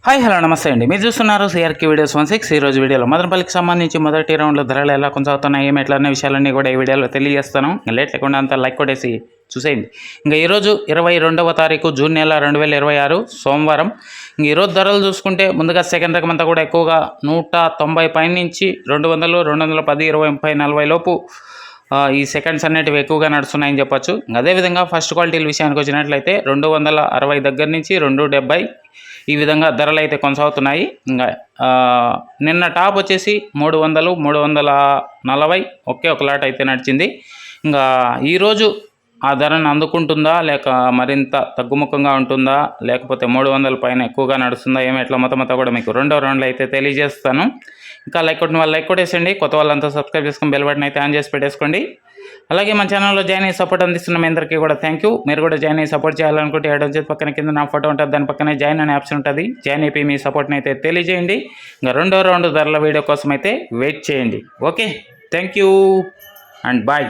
Hi hello నమస్తే అండి. మీరు చూస్తున్నారు సిఆర్కే వీడియోస్ 16. ఈరోజు వీడియోలో మదనపల్లికి సంబంధించి మొదటి రౌండ్లో ధరలు ఎలా కొనసాగుతున్నాయి, ఏమి ఎట్లా అనే విషయాలన్నీ కూడా ఈ వీడియోలో తెలియజేస్తాను. లేట్ లేకుండా అంతా లైక్ కొట్టేసి చూసేయండి. ఇంకా ఈరోజు 22వ తారీఖు జూన్ నెల 2026 సోమవారం. ఇంక ఈరోజు ధరలు చూసుకుంటే ముందుగా సెకండ్ రకం అంతా కూడా ఎక్కువగా 190 పైన నుంచి 200, 210, 20, 30, 40 లోపు ఈ సెకండ్స్ అనేటివి ఎక్కువగా నడుస్తున్నాయని చెప్పొచ్చు. అదేవిధంగా ఫస్ట్ క్వాలిటీల విషయానికి వచ్చినట్లయితే 260 దగ్గర నుంచి 270 ఈ విధంగా ధరలు అయితే కొనసాగుతున్నాయి. ఇంకా నిన్న టాప్ వచ్చేసి 300, 340 ఒకే ఒక లాట్ అయితే నడిచింది. ఇంకా ఈరోజు ఆ ధరను అందుకుంటుందా లేక మరింత తగ్గుముఖంగా ఉంటుందా లేకపోతే 300 పైన ఎక్కువగా నడుస్తుందా ఏమి ఎట్లా మొత్తం కూడా మీకు రెండో రౌండ్లో అయితే తెలియజేస్తాను. ఇంకా లైక్ కొట్టిన వాళ్ళు లైక్ కొట్టేసండి, కొత్త వాళ్ళంతా సబ్స్క్రైబ్ చేసుకుని బెల్ బటన్ అయితే ఆన్ చేసి పెట్టేసుకోండి. అలాగే మన ఛానల్లో జాయిన్ అయ్యి సపోర్ట్ అందిస్తున్న మీ అందరికీ కూడా థ్యాంక్ యూ. మీరు కూడా జాయిన్ అయ్యి సపోర్ట్ చేయాలనుకుంటే ఎడమ చేతి పక్కన కింద నా ఫోటో ఉంటుంది, దాని పక్కనే జాయిన్ అనే ఆప్షన్ ఉంటుంది. జాయిన్ అయిపోయి మీ సపోర్ట్ని అయితే తెలియజేయండి. ఇంకా రెండో రౌండ్ ధరల వీడియో కోసం అయితే వెయిట్ చేయండి. Okay, thank you and bye.